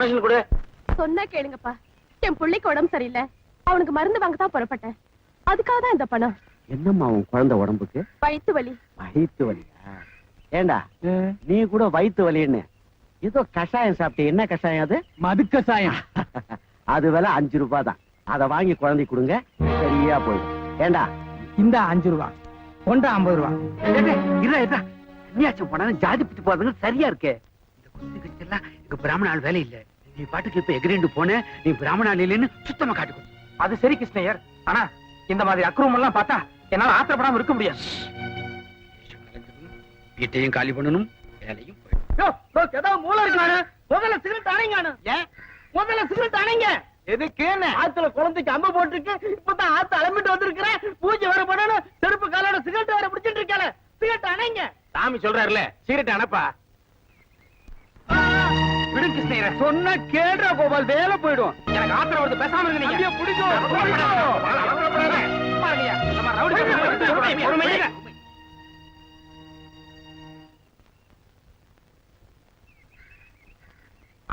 சொன்னா கேளுங்கப்பா, என் பிள்ளைக்கு உடம்பு சரியில்லை, அவனுக்கு மருந்து வாங்க தான் புறப்பட்டேன். அதுக்காக தான் இந்த பணம். என்னம்மா உன் குழந்தை உடம்புக்கு? வயித்து வலி. வயித்து வலியா? ஏண்டா நீ கூட வயித்து வலின்னு ஏதோ கஷாயம் சாப்பிட்டு, என்ன கஷாயம் அது? மது கஷாயம். அது விலை 5 ரூபாய் தான். அதை வாங்கி குழந்தை கொடுங்க, சரியா போயிடும். ஏண்டா இந்த 5 ரூபா கொண்டா 50 ரூபா. கன்னியாச்சும் போனாலும் ஜாதி பிட்டு போறதுங்க சரியா இருக்கே. இந்த குந்தி கட்சியெல்லாம் எங்க பிராமண ஆள் வேலை இல்ல. நீ பாட்டுக்கு இப்ப எகிரேண்டு போன, நீ பிராமண ஆள் இல்லைன்னு சுத்தமா காட்டுக்கும். அது சரி கிருஷ்ணய்யர், ஆனா இந்த மாதிரி அக்ரமம் எல்லாம் பார்த்தா என்னால ஆத்திரப்படாம இருக்க முடியாது. வீட்டையும் காலி பண்ணணும், வேலையும் மூளை இருக்கானு. முதல்ல சிகரெட் அணைங்கானு. முதல்ல சிகரெட் அணைங்க. எதுக்கு? ஆத்துல குழந்தைக்கு அம்பு போட்டுருக்கு, இப்பதான் ஆத்து அலம்பிட்டு வந்திருக்கிறேன். பூஜை வேற பண்ணணும், செருப்பு காலோட சிகரெட் வேற பிடிச்சிட்டு இருக்கேன். சிகரெட் அணைங்க. சாமி சொல்றாருல, சிகரெட் அணைப்பா. விடு கிருஷ்ணய்யர, சொன்ன கேடுற கோபால், வேலை போயிடும். எனக்கு ஆத்திரம் வருது, பேசாம இருங்க. நீங்க பிடிக்கும்.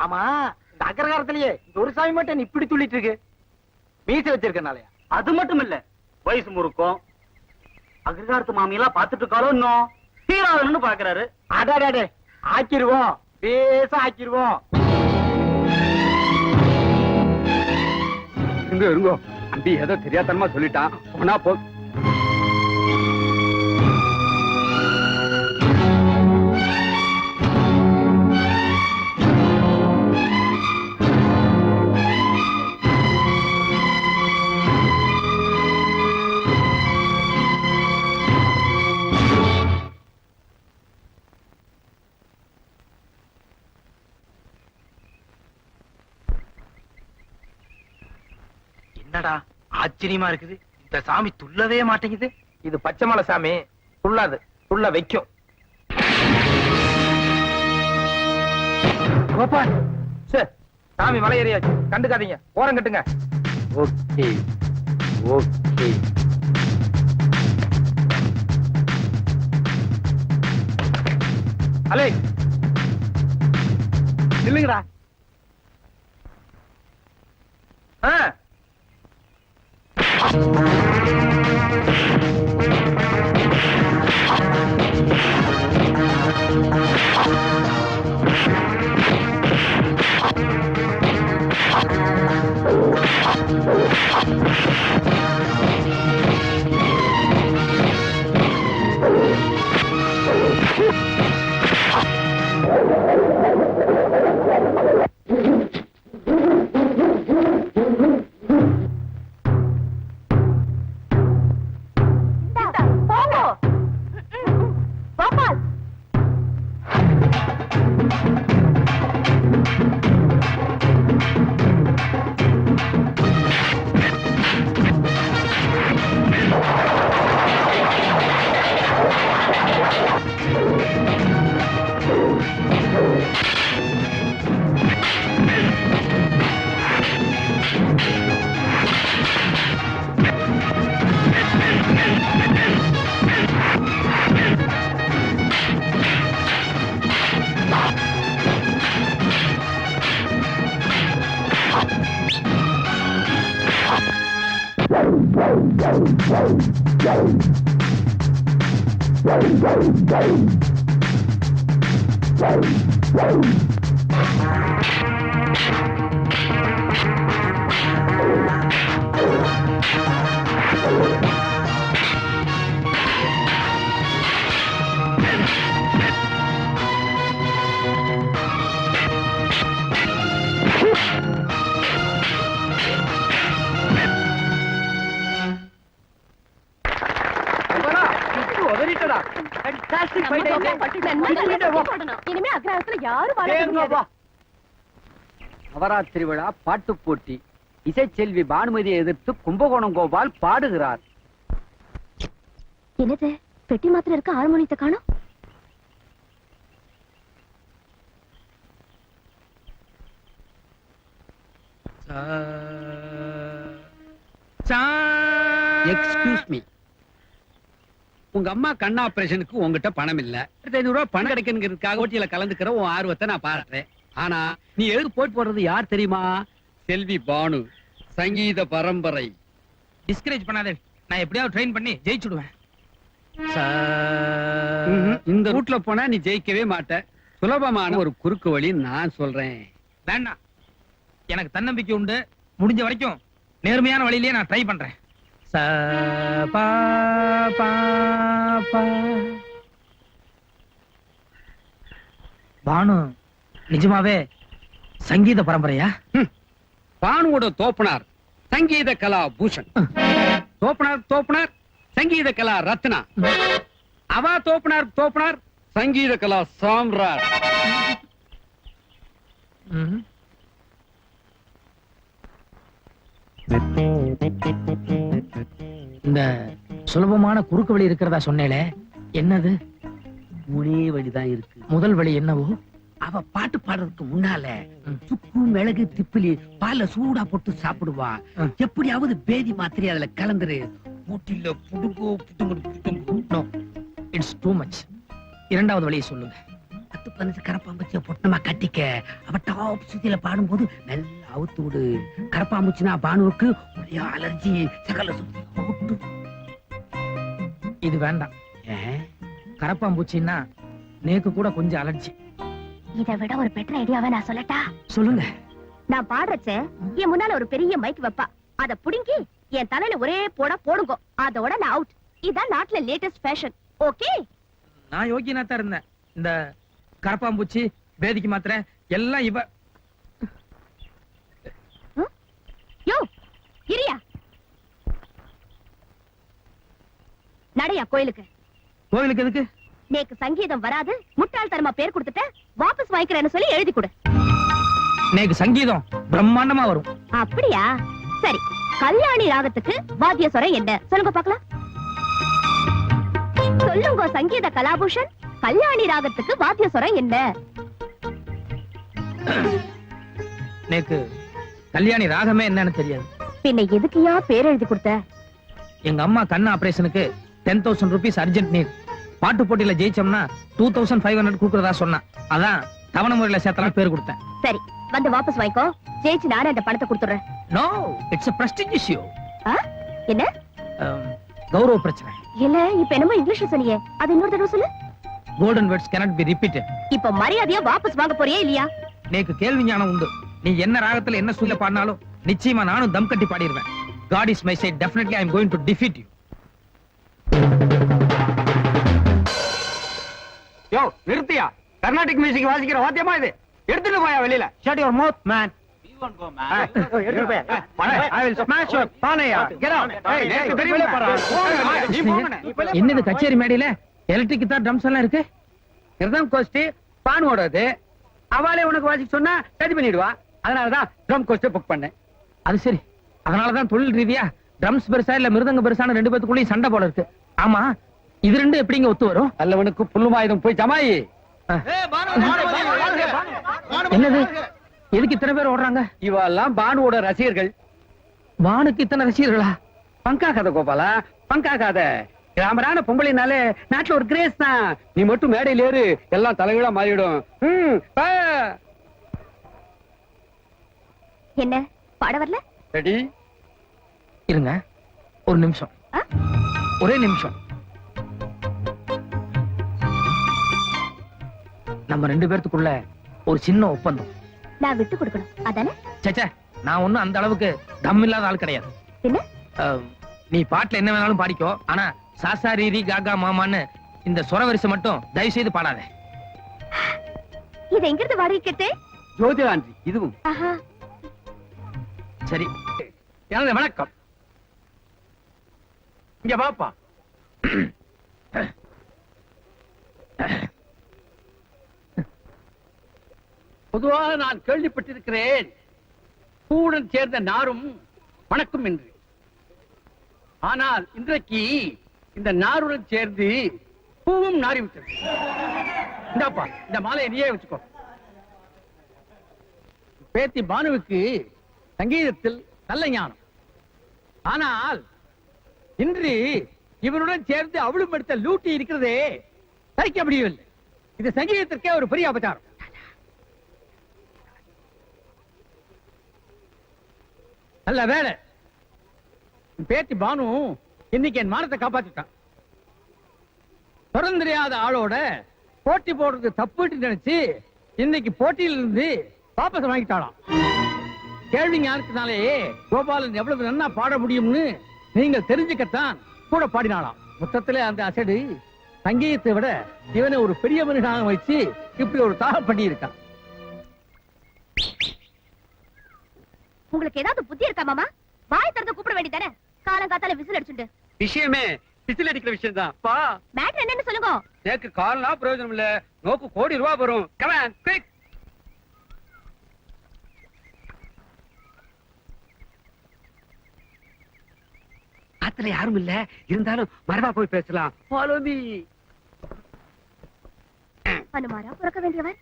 ஆமா, இந்த அகரகாரத்திலேயே இந்த ஒரு சாமி மட்டும் இப்படி துள்ளிட்டு இருக்கு. மீசை வச்சிருக்கனாலயா? அது மட்டும் இல்ல, வயசு முறுக்கும். அகிர்காரத்து மாமியெல்லாம் பாத்துட்டு இருக்காளோ இன்னும் தீராதுன்னு பாக்குறாரு. அடாடே, ஆக்கிருவோம், பேச ஆக்கிருவோம். இருங்கோ, அம்பி ஏதோ தெரியாதனமா சொல்லிட்டான், போனா போ. என்னடா ஆச்சரியமா இருக்குது, இந்த சாமி துள்ளவே மாட்டேங்குது. இது பச்சை மலை சாமி, துள்ளாது, துள்ள வைக்கும். கோபால், சரி சாமி மலை ஏறியாச்சு, கண்டுக்காதீங்க, ஓரம் கட்டுங்க. Okay okay. அலே இல்லைங்கடா. இனிமே அக்ரஹாரத்துல யாரும் வாழ முடியாது. நவராத்திரி விழா பாட்டு போட்டி. இசைச்செல்வி பானுமதியை எதிர்த்து கும்பகோணம் கோபால் பாடுகிறார். என்னது, பெட்டி மாத்திரம் இருக்க, ஹார்மோனியத்தை காணோம். எக்ஸ்கியூஸ் மீ, உங்க அம்மா கண் ஆபரேஷனுக்கு உங்ககிட்ட பணம் இல்ல. 500 ரூபாய் பணம் கிடைக்குங்கிறதுக்காக போட்டியில கலந்துக்கிற உன் ஆர்வத்தை நான் பாராட்டுறேன். ஆனா நீ எழுது போட்டு போடுறது யார் தெரியுமா? செல்வி பானு, சங்கீத பரம்பரை. டிஸ்கரேஜ் பண்ணாதே, நான் எப்படியாவது ட்ரெயின் பண்ணி ஜெயிச்சுடுவேன். இந்த ரூட்ல போனா நீ ஜெயிக்கவே மாட்ட. சுலபமான ஒரு குறுக்கு வழி நான் சொல்றேன். வேண்டாம், எனக்கு தன்னம்பிக்கை உண்டு. முடிஞ்ச வரைக்கும் நேர்மையான வழியிலேயே நான் ட்ரை பண்றேன். ச பா பா பா. பானு நிஜமாவே சங்கீத பரம்பரையா? பானுவோட தோப்பனார் சங்கீத கலா பூஷன். தோப்பனார் சங்கீத கலா ரத்னா. அவா தோப்பனார் சங்கீத கலா சாம்ராட். இந்த சுலபமான குறுக்கு வழி இருக்கிறதா சொன்னேளே, என்னது? ஒரே வழிதான் இருக்கு. முதல் வழி என்னவோ? அவ பாட்டு பாடுறதுக்கு முன்னால சுக்கு மிளகு திப்பிலி பால்ல சூடா போட்டு சாப்பிடுவா. எப்படியாவது பேதி மாத்திரை அதுல கலந்துரு. ஊட்டில புடுங்கோ புடுங்கு. No, it's too much. இரண்டாவது வழியை சொல்லுங்க. 10-15 கரப்பாம்பூச்சிய பொட்டமா கட்டிக்க. அவ டாப் சுத்தியில பாடும்போது நல்லா அவுத்து விடு. கரப்பாம்பூச்சினா பானுவுக்கு ஒரே அலர்ஜி, சகல சுத்தி அவுட்டு. இது வேண்டாம். கரப்பாம்பூச்சின்னா நேக்கு கூட கொஞ்சம் அலர்ஜி. இதை விட ஒரு பெட்டர் ஐடியாவை நான் சொல்லட்டா? சொல்லுங்க. நான் பாடுறச்ச என் முன்னால ஒரு பெரிய மைக் வைப்பா. அத புடுங்கி என் தலையில ஒரே போடுங்க. அதோட நான் அவுட். இதான் நாட்டுல லேட்டஸ்ட் ஃபேஷன். ஓகே? நான் யோகியனா தான் இருந்தேன். இந்த கரப்பாம்பூச்சி, பேதிக்கு மாத்திரை எல்லாம் இவ. யோ இரியா, நடையா கோயிலுக்கு. கோவிலுக்கு எதுக்கு? நேக்கு சங்கீதம் வராது, முட்டாள்தனமா பேர் கொடுத்துட்ட, வாபஸ் வாங்கிக்கிறேன்னு சொல்லி எழுதி கொடு. நேக்கு சங்கீதம் பிரம்மாண்டமா வரும். அப்படியா? சரி, கல்யாணி ராகத்துக்கு வாத்திய சொரம் என்ன சொல்லுங்க பாக்கலாம். சொல்லுங்க சங்கீத கலாபூஷன், கல்யாணி ராகத்துக்கு வாத்திய சொரம் என்ன? நேக்கு கல்யாணி ராகமே என்னன்னு தெரியாது. பின்ன எதுக்குயா பேர் எழுதி கொடுத்த? எங்க அம்மா கண்ணு ஆபரேஷனுக்கு 10,000 rupees அர்ஜென்ட் நீட். பாட்டு போட்டியில ஜெயிச்சோம்னா 2,500 கொடுக்கறதா சொன்னா. அதான் தவணை முறையில சேர்த்தலாம் பேர் கொடுத்தேன். சரி, வந்து வாபஸ் வாங்கிக்கோ. ஜெயிச்சு நானே அந்த பணத்தை கொடுத்துறேன். No, it's a prestigious issue. என்ன கௌரவ பிரச்சனை. இல்ல, இப்ப என்னமோ இங்கிலீஷ்ல சொன்னியே, அது இன்னொரு தடவை சொல்லு. Golden words cannot be repeated. இப்ப மரியாதையா வாபஸ் வாங்க போறியா இல்லையா? நேக்கு கேள்வி ஞானம் உண்டு. நீ என்ன ராகத்துல என்ன சொல்ல பாடினாலும் நிச்சயமா நானும் தம் கட்டி பாடிடுவேன். God is my side. Definitely I am going to defeat you. யோ நிறுத்தியா? கர்நாடிக் மியூசிக் வாசிக்கிற வாத்தியமா இது? எடுத்துட்டு போயா வெளியில. Shut your mouth, man. எடுத்துட்டு போய். I will smash your பானையா. Get out. எனக்கு தெரியல பாரா. நீ போங்கனே. என்னது கச்சேரி மேடையில எலக்ட்ரிக் கிட்டார் ட்ரம்ஸ் எல்லாம் இருக்கு? கிரதம் கோஷ்டி பானுவோடது. அவளே உனக்கு வாசிக்க சொன்னா சரி பண்ணிடுவா. அதனாலதான் ட்ரம் கோஷ்டி புக் பண்ணேன். அது சரி. அதனாலதான் தொழில் ரீதியா ட்ரம்ஸ் பெருசா இல்ல மிருதங்க பெருசான ரெண்டு பேத்துக்குள்ளேயும் சண்டை போல இருக்கு. ஆமா, இது ரெண்டும் எப்படிங்க ஒத்து வரும்? அல்லவனுக்கு புல்லுமாயுதம் போய் ஜமாயி. என்னது? எதுக்கு இத்தனை பேர் ஓடுறாங்க? இவெல்லாம் பானுவோட ரசிகர்கள். வானுக்கு இத்தனை ரசிகர்களா? பங்காகாத கோபாலா, பங்காகாத. கிராமரான பொம்பளைனாலே நாட்டுல ஒரு கிரேஸ் தான். நீ மட்டும் மேடையில ஏறு, எல்லாம் தலைகீழா மாறிடும். என்ன பாட வரல? ரெடி? இருங்க ஒரு நிமிஷம். ஒரே நிமிஷம். நம்ம ரெண்டு பேர்த்துக்குள்ள ஒரு சின்ன ஒப்பந்தம். நான் விட்டு கொடுக்கணும் அதானே? சேச்சே, நான் ஒண்ணும் அந்த அளவுக்கு தம் இல்லாத ஆள் கிடையாது. என்ன? நீ பாட்டுல என்ன வேணாலும் பாடிக்கோ. ஆனா சாசா ரீரி காகா மாமான்னு இந்த சொர வரிசை மட்டும் தயவு செய்து பாடாத. இது எங்கிருந்து வாடகை கேட்டே? ஜோதிராண்டி இதுவும். சரி, எனது வணக்கம். இங்க பாப்பா. பொதுவாக நான் கேள்விப்பட்டிருக்கிறேன், பூவுடன் சேர்ந்த நாரும் வணக்கம் என்று. ஆனால் இன்றைக்கு இந்த நாருடன் சேர்ந்து பூவும் நாறிவிட்டது. இந்தாப்பா, இந்த மாலையை நீயே வச்சுக்கோ. பேத்தி பானுவுக்கு சங்கீதத்தில் நல்ல ஞானம். ஆனால் இன்று இவருடன் சேர்ந்து அவளும் எடுத்த லூட்டி இருக்கிறதே சகிக்க முடியவில்லை. இது சங்கீதத்திற்கே ஒரு பெரிய அபச்சாரம். நல்ல வேலை. பேத்தி பானு இன்னைக்கு என் மானத்தை காப்பாத்திட்டான். தொடர்ந்து தெரியாத ஆளோட போட்டி போடுறது தப்புன்னு நினைச்சு இன்னைக்கு போட்டியில இருந்து வாபஸ் வாங்கிட்டாளாம். கேள்வி ஞானத்தினாலே கோபாலன் எவ்வளவு நன்னா பாட முடியும்னு நீங்கள் தெரிஞ்சுக்கத்தான் கூட பாடினாளாம். மொத்தத்துல அந்த அசடு சங்கீதத்தை விட இவனை ஒரு பெரிய மனுஷனாக வச்சு இப்படி ஒரு தாக பண்ணி இருக்கான். உங்களுக்கு ஏதாவது புத்தி இருக்கா மாமா? வாய் திறந்து கூப்பிட வேண்டியதானே? காலங்காத்தால விசில் அடிச்சுட்டு. விஷயமே விசில் அடிக்கிற விஷயம் தான். பா மேட்டர் என்னன்னு சொல்லுங்க. எனக்கு கால்னா பிரயோஜனம் இல்ல, நோக்கு கோடி ரூபாய் வரும். Come on quick. ஆத்துல யாரும் இல்ல, இருந்தாலும் மரபா போய் பேசலாம். Follow me. அனுமாரா பிறக்க வேண்டியவன்.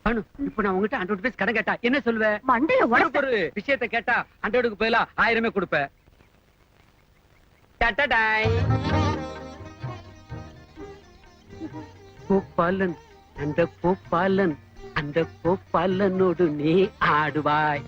அனு, இப்ப நான் உங்ககிட்ட 100 ரூபாய் கடன் கேட்டா என்ன சொல்லுவ? மண்டையில உடைச்சு. ஒரு விஷயத்தை கேட்டா 100க்கு பதிலா 1000 கொடுப்பேன். டடடாய். கோபாலன், அந்த கோபாலன், அந்த கோபாலனோடு நீ ஆடுவாய்.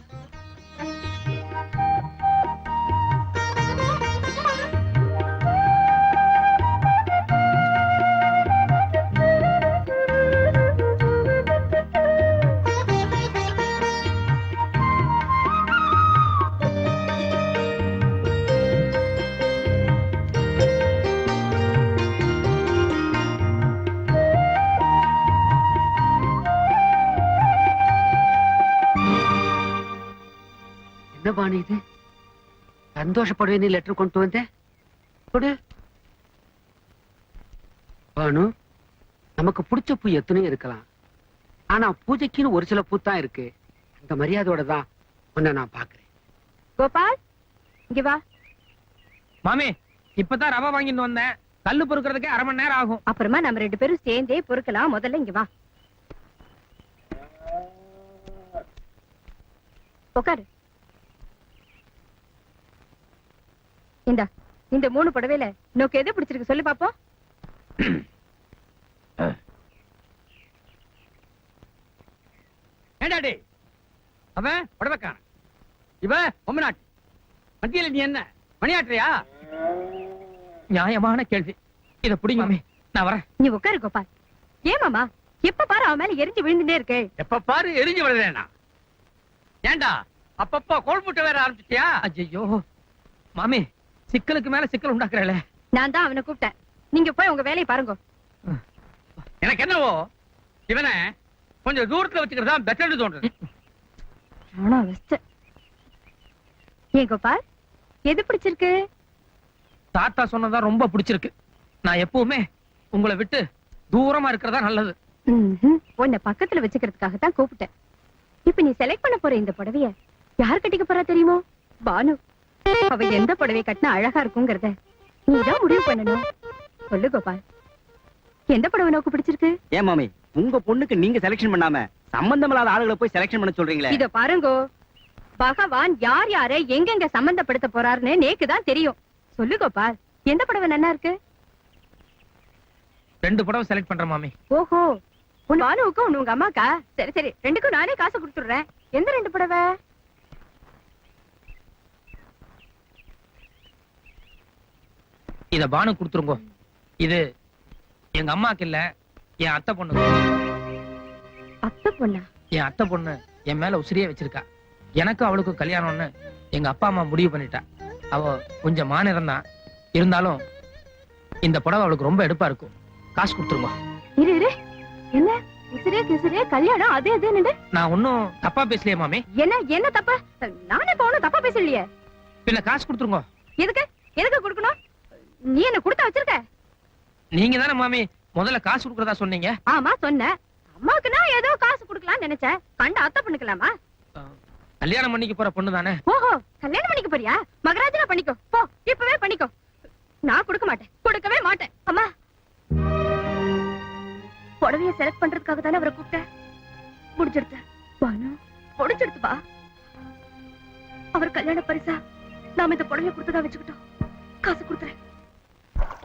என்ன பாணி இது? சந்தோஷப்படுவேன்னு லெட்டர் கொண்டு வந்தேன். கொடு. பானு, நமக்கு பிடிச்ச பூ எத்தனையும் இருக்கலாம், ஆனா பூஜைக்குன்னு ஒரு சில பூ தான் இருக்கு. அந்த மரியாதையோட தான் உன்னை நான் பாக்குறேன். கோபால், இங்க வா. மாமி, இப்பதான் ரவை வாங்கிட்டு வந்தேன். கல்லு பொறுக்கிறதுக்கே 1/2 மணி நேரம் ஆகும். அப்புறமா நம்ம 2 பேரும் சேர்ந்தே பொறுக்கலாம். முதல்ல இங்க வா. உட்காரு. இந்த 3 புடவையில நோக்கு எது பிடிச்சிருக்கு சொல்லு பாப்போம். ஏண்டாடி அவன் புடவைக்கான, இவ பொம்மநாட்டி. மத்தியில நீ என்ன மணியாற்றியா? நியாயமான கேள்வி. இத புடிங்க மாமி, நான் வரேன். நீ உட்காரு கோபால். ஏன் மாமா எப்ப பாரு அவன் மேல எரிஞ்சு விழுந்துட்டே இருக்கு? எப்ப பாரு எரிஞ்சு விடுறேனா? ஏண்டா அப்பப்போ கோல்முட்டை வேற ஆரம்பிச்சிட்டியா? ஐயோ மாமி, சிக்கலுக்கு மேல சிக்கல் உண்டாக்குறே. நான் தான் அவனை கூப்பிட்டேன். நீங்க போய் உங்க வேலையை பாருங்க. எனக்கு என்னவோ இவனை கொஞ்சம் தூரத்துல வச்சுக்கிறதா பெட்டர்னு தோன்றுது. ஆனா வெஸ்ட். ஏன் கோபால், எது பிடிச்சிருக்கு? தாத்தா சொன்னதா ரொம்ப பிடிச்சிருக்கு. நான் எப்பவுமே உங்களை விட்டு தூரமா இருக்கிறதா நல்லது. உன்னை பக்கத்துல வச்சுக்கிறதுக்காக தான் கூப்பிட்டேன். இப்ப நீ செலக்ட் பண்ண போற இந்த புடவைய யார் கட்டிக்க போறா தெரியுமோ? பானு. அவ எந்த புடவை கட்டினா அழகா இருக்குங்கிறத நீதான் முடிவு பண்ணணும். சொல்லு கோபால், எந்த புடவை நோக்கு பிடிச்சிருக்கு? ஏன் மாமி, உங்க பொண்ணுக்கு நீங்க செலக்ஷன் பண்ணாம சம்பந்தமில்லாத ஆளுகளை போய் செலக்ஷன் பண்ண சொல்றீங்களே? இத பாருங்கோ, பகவான் யார் யாரை எங்கெங்க சம்பந்தப்படுத்த போறாருன்னு நேக்குதான் தெரியும். சொல்லு கோபால், எந்த புடவை நல்லா இருக்கு? 2 புடவை செலக்ட் பண்றேன் மாமி. ஓஹோ, உன் பானுவுக்கும் உங்க அம்மாக்கா? சரி சரி, 2க்கும் நானே காசு கொடுத்துடுறேன். எந்த 2 புடவை? இத பானு கொடுத்துருங்க. இது எங்க அம்மாக்கு இல்ல, என் அத்தை பொண்ணு. அத்தை பொண்ணா? என் அத்தை பொண்ணு என் மேல உசிரியே வச்சிருக்கா. எனக்கு அவளுக்கு கல்யாணம்னு எங்க அப்பா அம்மா முடிவு பண்ணிட்டா. அவ கொஞ்சம் மாநிலம் தான், இருந்தாலும் இந்த புடவை அவளுக்கு ரொம்ப எடுப்பா இருக்கும். காசு கொடுத்துருங்க. இரு இரு, என்ன உசிரே கிசிரே கல்யாணம் அது அதுன்னு? நான் ஒன்னும் தப்பா பேசலையே மாமி. என்ன என்ன தப்பா? நானே இப்ப ஒண்ணும் தப்பா பேசலையே. பின்ன காசு கொடுத்துருங்க. எதுக்கு எதுக்கு கொடுக்கணும்? நீ என்ன கொடுத்தா வச்சிருக்க? நீங்க தானே மாமி முதல்ல காசு கொடுக்கறதா சொன்னீங்க. ஆமா சொன்னேன். அம்மாக்கு நான் ஏதோ காசு கொடுக்கலாம்னு நினைச்சேன். கண்ட அத்தை பண்ணிக்கலாமா? கல்யாணம் பண்ணிக்க போற பொண்ணு தானே. ஓஹோ, கல்யாணம் பண்ணிக்க போறியா? மகராஜனா பண்ணிக்கோ, போ இப்பவே பண்ணிக்கோ. நான் கொடுக்க மாட்டேன், கொடுக்கவே மாட்டேன். அம்மா, புடவைய செலக்ட் பண்றதுக்காக தானே அவரை கூப்பிட்டேன். முடிஞ்செடுத்து பானு, முடிஞ்செடுத்து பா. அவர் கல்யாண பரிசா நாம இந்த புடவைய கொடுத்ததா வச்சுக்கிட்டோம். காசு கொடுத்துறேன்.